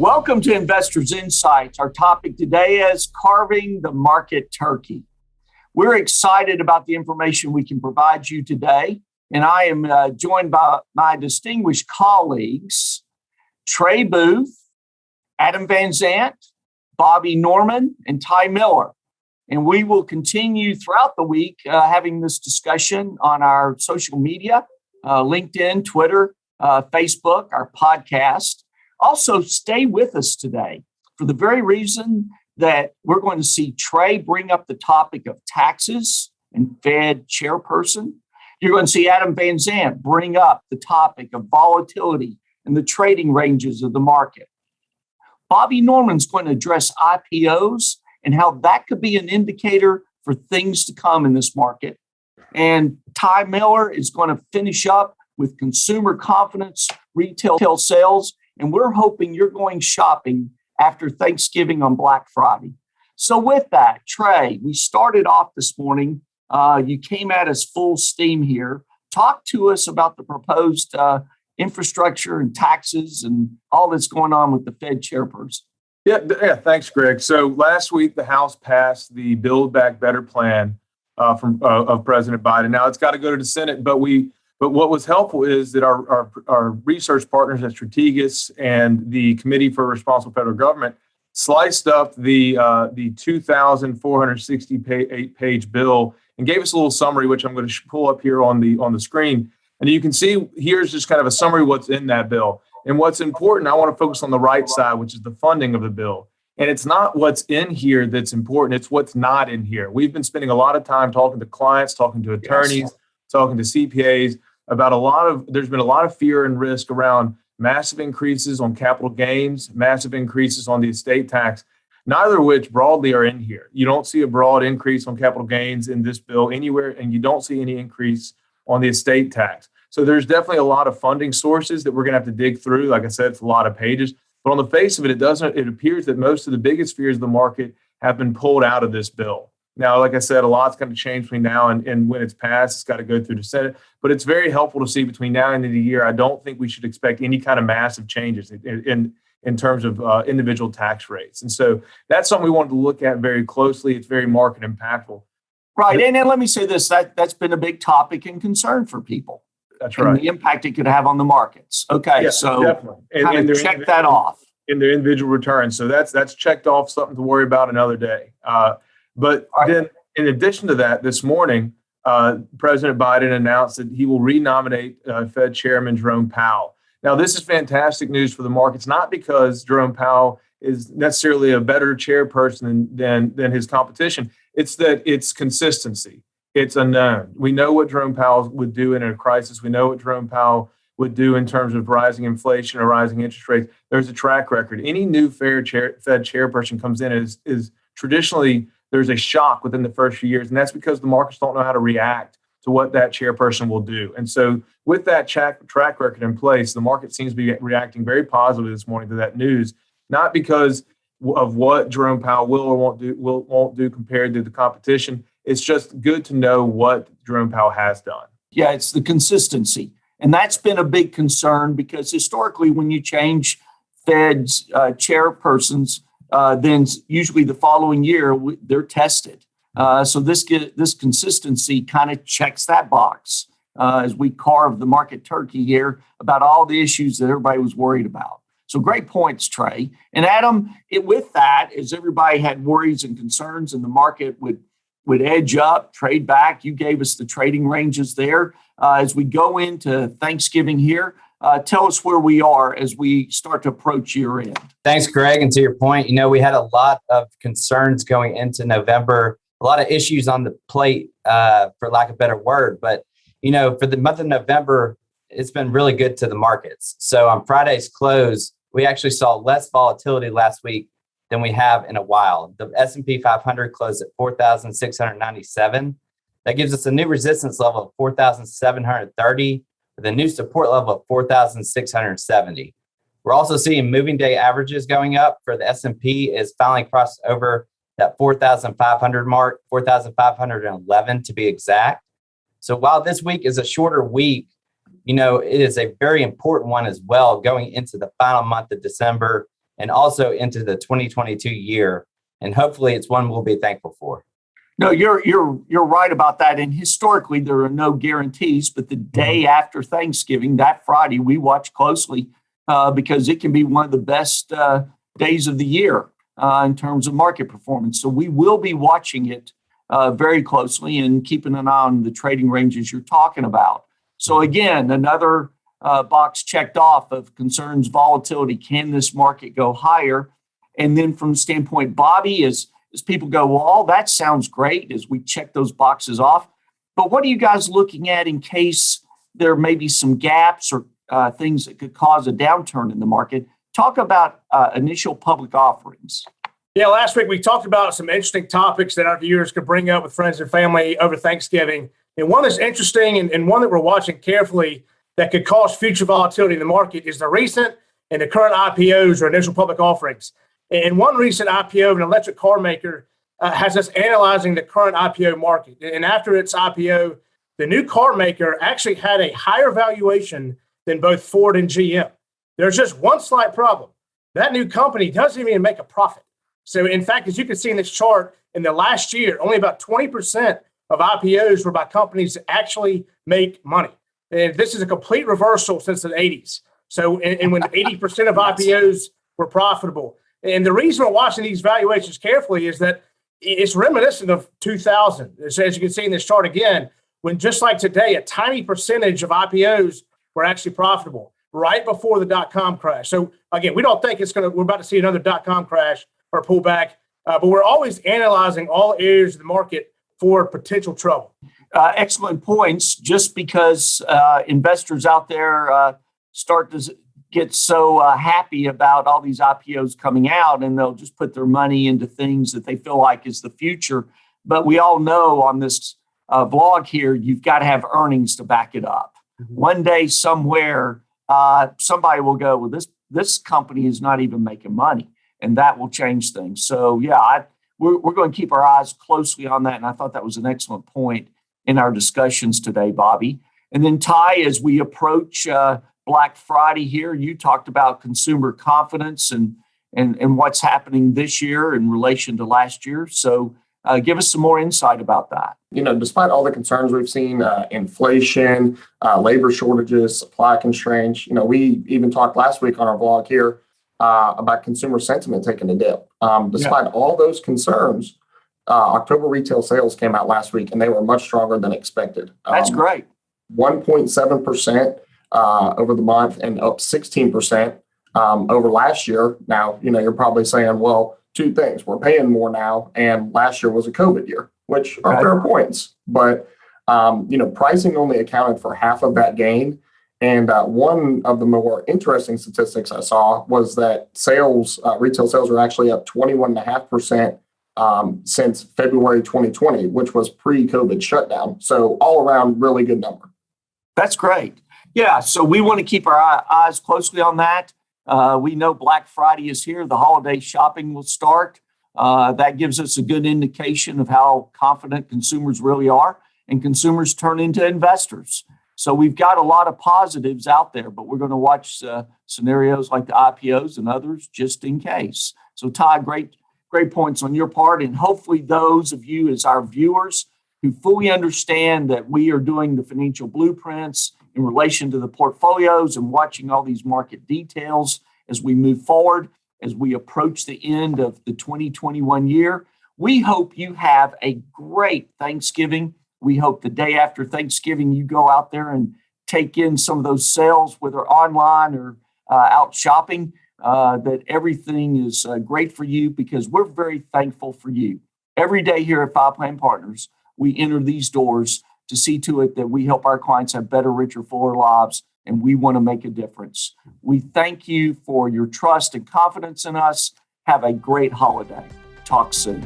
Welcome to Investors Insights. Our topic today is carving the market turkey. We're excited about the information we can provide you today, and I am joined by my distinguished colleagues, Trey Booth, Adam Van Zant, Bobby Norman, and Ty Miller. And we will continue throughout the week having this discussion on our social media, LinkedIn, Twitter, Facebook, our podcast. Also, stay with us today for the very reason that we're going to see Trey bring up the topic of taxes and Fed chairperson. You're going to see Adam Van Zant bring up the topic of volatility and the trading ranges of the market. Bobby Norman's going to address IPOs and how that could be an indicator for things to come in this market. And Ty Miller is going to finish up with consumer confidence, retail sales, and we're hoping you're going shopping after Thanksgiving on Black Friday. So with that, Trey, we started off this morning. You came at us full steam here. Talk to us about the proposed infrastructure and taxes and all that's going on with the Fed chairperson. Yeah, thanks, Greg. So last week, the House passed the Build Back Better plan of President Biden. Now it's got to go to the Senate, but what was helpful is that our research partners at Strategas and the Committee for Responsible Federal Government sliced up the 2,468-page bill and gave us a little summary, which I'm going to pull up here on the screen. And you can see here's just kind of a summary of what's in that bill. And what's important, I want to focus on the right side, which is the funding of the bill. And it's not what's in here that's important, it's what's not in here. We've been spending a lot of time talking to clients, talking to attorneys, talking to CPAs about there's been a lot of fear and risk around massive increases on capital gains, massive increases on the estate tax, neither of which broadly are in here. You don't see a broad increase on capital gains in this bill anywhere, and you don't see any increase on the estate tax. So there's definitely a lot of funding sources that we're going to have to dig through. Like I said, it's a lot of pages, but on the face of it, it appears that most of the biggest fears of the market have been pulled out of this bill. Now, like I said, a lot's going to change between now and when it's passed. It's got to go through the Senate, but it's very helpful to see between now and the end of the year. I don't think we should expect any kind of massive changes in terms of individual tax rates. And so that's something we wanted to look at very closely. It's very market impactful. Right. And let me say this, that's been a big topic and concern for people. That's right. And the impact it could have on the markets. Okay, yeah, so definitely. And check that off. In their individual returns. So that's checked off, something to worry about another day. But then in addition to that, this morning, President Biden announced that he will renominate Fed Chairman Jerome Powell. Now, this is fantastic news for the markets, not because Jerome Powell is necessarily a better chairperson than his competition. It's that it's consistency. It's unknown. We know what Jerome Powell would do in a crisis. We know what Jerome Powell would do in terms of rising inflation or rising interest rates. There's a track record. Any new Fed chairperson comes in is traditionally there's a shock within the first few years, and that's because the markets don't know how to react to what that chairperson will do. And so with that track record in place, the market seems to be reacting very positively this morning to that news, not because of what Jerome Powell will or won't do compared to the competition. It's just good to know what Jerome Powell has done. Yeah, it's the consistency. And that's been a big concern because historically when you change Fed's chairpersons, then usually the following year they're tested. So this consistency kind of checks that box as we carve the market turkey here about all the issues that everybody was worried about. So great points, Trey. And Adam, with that, as everybody had worries and concerns and the market would edge up, trade back, you gave us the trading ranges there. As we go into Thanksgiving here, tell us where we are as we start to approach year end. Thanks, Greg. And to your point, we had a lot of concerns going into November, a lot of issues on the plate, for lack of a better word. But, for the month of November, it's been really good to the markets. So on Friday's close, we actually saw less volatility last week than we have in a while. The S&P 500 closed at 4,697. That gives us a new resistance level of 4,730 with a new support level of 4,670. We're also seeing moving day averages going up for the S&P is finally crossed over that 4,500 mark, 4,511 to be exact. So while this week is a shorter week, it is a very important one as well going into the final month of December and also into the 2022 year. And hopefully it's one we'll be thankful for. No, you're right about that. And historically, there are no guarantees. But the day after Thanksgiving, that Friday, we watch closely because it can be one of the best days of the year in terms of market performance. So we will be watching it very closely and keeping an eye on the trading ranges you're talking about. So again, another box checked off of concerns volatility. Can this market go higher? And then from the standpoint, Bobby, as people go, well, all that sounds great as we check those boxes off. But what are you guys looking at in case there may be some gaps or things that could cause a downturn in the market? Talk about initial public offerings. Yeah, last week we talked about some interesting topics that our viewers could bring up with friends and family over Thanksgiving. And one that's interesting and one that we're watching carefully that could cause future volatility in the market is the recent and the current IPOs or initial public offerings. And one recent IPO of an electric car maker has us analyzing the current IPO market. And after its IPO, the new car maker actually had a higher valuation than both Ford and GM. There's just one slight problem. That new company doesn't even make a profit. So in fact, as you can see in this chart, in the last year, only about 20% of IPOs were by companies that actually make money. And this is a complete reversal since the 80s. So and when 80% of IPOs were profitable. And the reason we're watching these valuations carefully is that it's reminiscent of 2000. As you can see in this chart again, when just like today, a tiny percentage of IPOs were actually profitable right before the dot-com crash. So again, we don't think we're about to see another dot-com crash or pullback, but we're always analyzing all areas of the market for potential trouble. Excellent points. Just because investors out there start to get so happy about all these IPOs coming out, and they'll just put their money into things that they feel like is the future. But we all know on this blog here, you've got to have earnings to back it up. One day somewhere, somebody will go, well, this company is not even making money, and that will change things. So yeah, we're going to keep our eyes closely on that. And I thought that was an excellent point in our discussions today, Bobby. And then Ty, as we approach Black Friday here, you talked about consumer confidence and what's happening this year in relation to last year. So give us some more insight about that. Despite all the concerns we've seen, inflation, labor shortages, supply constraints, we even talked last week on our blog here about consumer sentiment taking a dip. Despite all those concerns, October retail sales came out last week and they were much stronger than expected. That's great. 1.7% over the month and up 16% over last year. Now, you're probably saying, well, two things. We're paying more now, and last year was a COVID year, which are fair points. But, pricing only accounted for half of that gain. And one of the more interesting statistics I saw was that retail sales are actually up 21.5% since February 2020, which was pre-COVID shutdown. So all around, really good number. That's great. Yeah, so we want to keep our eyes closely on that. We know Black Friday is here. The holiday shopping will start. That gives us a good indication of how confident consumers really are, and consumers turn into investors. So we've got a lot of positives out there, but we're going to watch scenarios like the IPOs and others just in case. So Ty, great points on your part. And hopefully those of you as our viewers who fully understand that we are doing the financial blueprints in relation to the portfolios and watching all these market details as we move forward, as we approach the end of the 2021 year. We hope you have a great Thanksgiving. We hope the day after Thanksgiving, you go out there and take in some of those sales, whether online or out shopping, that everything is great for you, because we're very thankful for you. Every day here at Five Plan Partners, we enter these doors to see to it that we help our clients have better, richer, fuller lives, and we want to make a difference. We thank you for your trust and confidence in us. Have a great holiday. Talk soon.